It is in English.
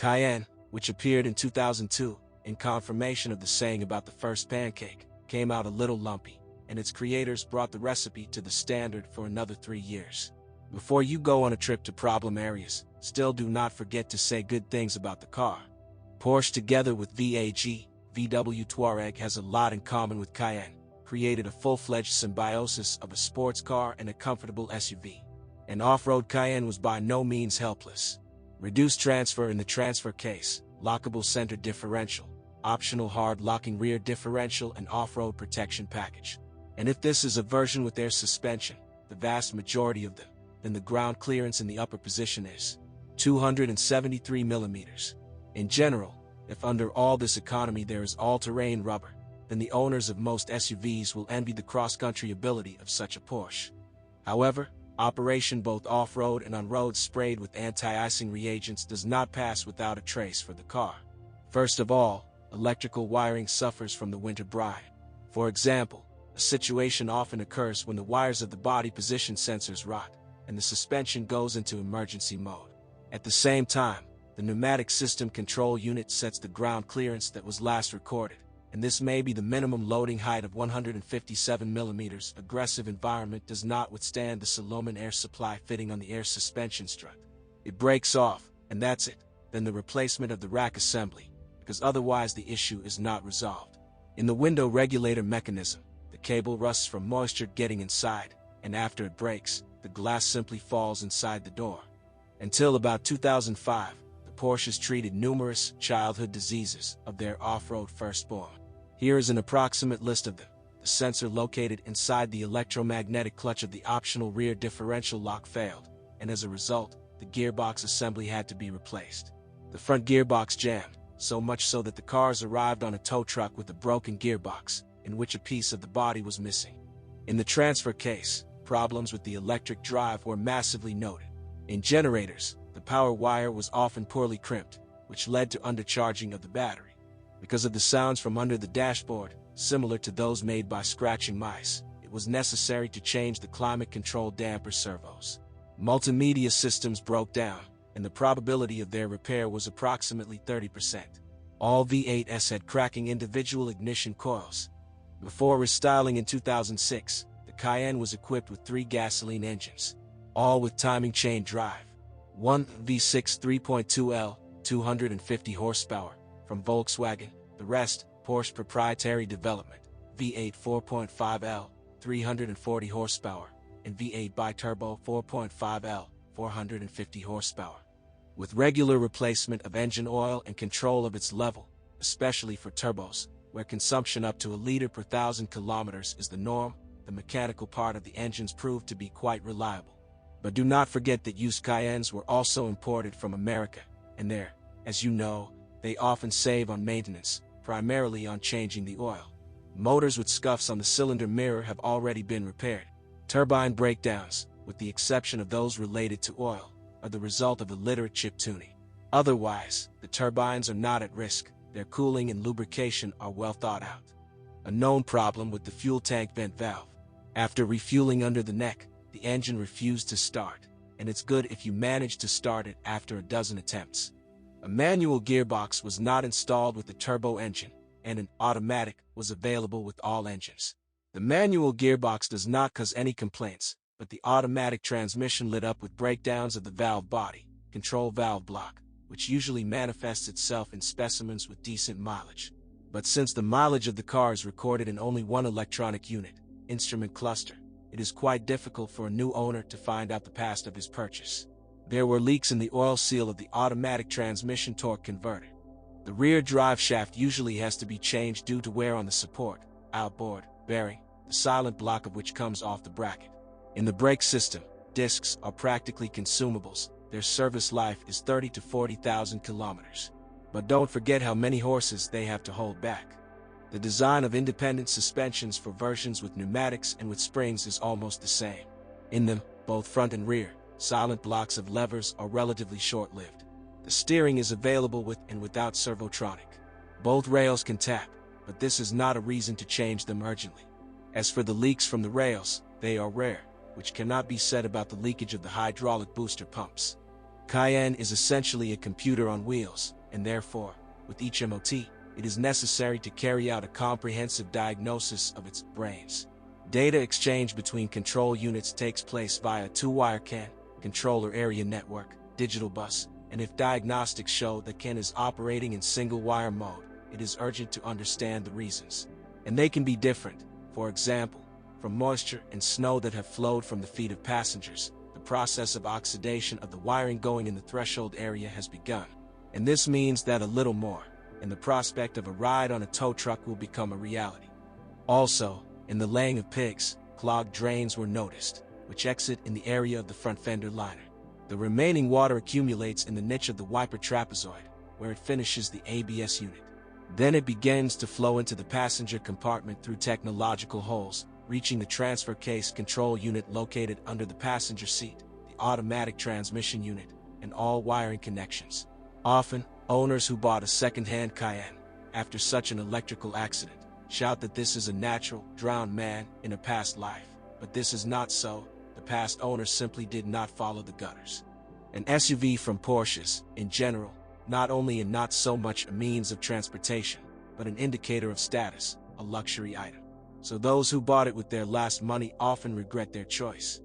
Cayenne, which appeared in 2002, in confirmation of the saying about the first pancake, came out a little lumpy, and its creators brought the recipe to the standard for another 3 years. Before you go on a trip to problem areas, still do not forget to say good things about the car. Porsche, together with VW Touareg, has a lot in common with Cayenne, created a full-fledged symbiosis of a sports car and a comfortable SUV. An off-road Cayenne was by no means helpless. Reduced transfer in the transfer case, lockable center differential, optional hard-locking rear differential, and off-road protection package. And if this is a version with air suspension, the vast majority of them, then the ground clearance in the upper position is 273 millimeters. In general, if under all this economy there is all-terrain rubber, then the owners of most SUVs will envy the cross-country ability of such a Porsche. However, operation both off-road and on-road sprayed with anti-icing reagents does not pass without a trace for the car. First of all, electrical wiring suffers from the winter brine. For example, a situation often occurs when the wires of the body position sensors rot, and the suspension goes into emergency mode. At the same time, the pneumatic system control unit sets the ground clearance that was last recorded, and this may be the minimum loading height of 157 millimeters. Aggressive environment does not withstand the Salomon air supply fitting on the air suspension strut. It breaks off, and that's it, then the replacement of the rack assembly, because otherwise the issue is not resolved. In the window regulator mechanism, the cable rusts from moisture getting inside, and after it breaks, the glass simply falls inside the door. Until about 2005, the Porsches treated numerous childhood diseases of their off-road firstborn. Here is an approximate list of them. The sensor located inside the electromagnetic clutch of the optional rear differential lock failed, and as a result, the gearbox assembly had to be replaced. The front gearbox jammed, so much so that the cars arrived on a tow truck with a broken gearbox, in which a piece of the body was missing. In the transfer case, problems with the electric drive were massively noted. In generators, the power wire was often poorly crimped, which led to undercharging of the battery. Because of the sounds from under the dashboard, similar to those made by scratching mice, it was necessary to change the climate-control damper servos. Multimedia systems broke down, and the probability of their repair was approximately 30%. All V8s had cracking individual ignition coils. Before restyling in 2006, the Cayenne was equipped with 3 gasoline engines, all with timing chain drive. One V6 3.2L, 250 horsepower, from Volkswagen, the rest, Porsche proprietary development, V8 4.5L, 340 horsepower, and V8 biturbo 4.5L, 450 horsepower. With regular replacement of engine oil and control of its level, especially for turbos, where consumption up to a liter per 1,000 kilometers is the norm, the mechanical part of the engines proved to be quite reliable. But do not forget that used Cayennes were also imported from America, and there, as you know, they often save on maintenance, primarily on changing the oil. Motors with scuffs on the cylinder mirror have already been repaired. Turbine breakdowns, with the exception of those related to oil, are the result of illiterate chip tuning. Otherwise, the turbines are not at risk, their cooling and lubrication are well thought out. A known problem with the fuel tank vent valve. After refueling under the neck, the engine refused to start, and it's good if you manage to start it after a dozen attempts. A manual gearbox was not installed with the turbo engine, and an automatic was available with all engines. The manual gearbox does not cause any complaints, but the automatic transmission lit up with breakdowns of the valve body, control valve block, which usually manifests itself in specimens with decent mileage. But since the mileage of the car is recorded in only one electronic unit, instrument cluster, it is quite difficult for a new owner to find out the past of his purchase. There were leaks in the oil seal of the automatic transmission torque converter. The rear drive shaft usually has to be changed due to wear on the support, outboard, bearing, the silent block of which comes off the bracket. In the brake system, discs are practically consumables. Their service life is 30 to 40,000 kilometers. But don't forget how many horses they have to hold back. The design of independent suspensions for versions with pneumatics and with springs is almost the same. In them, both front and rear, silent blocks of levers are relatively short-lived. The steering is available with and without servotronic. Both rails can tap, but this is not a reason to change them urgently. As for the leaks from the rails, they are rare, which cannot be said about the leakage of the hydraulic booster pumps. Cayenne is essentially a computer on wheels, and therefore, with each MOT, it is necessary to carry out a comprehensive diagnosis of its brains. Data exchange between control units takes place via a two-wire CAN, controller area network, digital bus, and if diagnostics show that CAN is operating in single-wire mode, it is urgent to understand the reasons. And they can be different. For example, from moisture and snow that have flowed from the feet of passengers, the process of oxidation of the wiring going in the threshold area has begun. And this means that a little more, and the prospect of a ride on a tow truck will become a reality. Also, in the laying of pigs, clogged drains were noticed, which exit in the area of the front fender liner. The remaining water accumulates in the niche of the wiper trapezoid, where it finishes the ABS unit. Then it begins to flow into the passenger compartment through technological holes, reaching the transfer case control unit located under the passenger seat, the automatic transmission unit, and all wiring connections. Often, owners who bought a second-hand Cayenne after such an electrical accident shout that this is a natural, drowned man in a past life, but this is not so. The past owner simply did not follow the gutters. An SUV from Porsches, in general, not only and not so much a means of transportation, but an indicator of status, a luxury item. So those who bought it with their last money often regret their choice.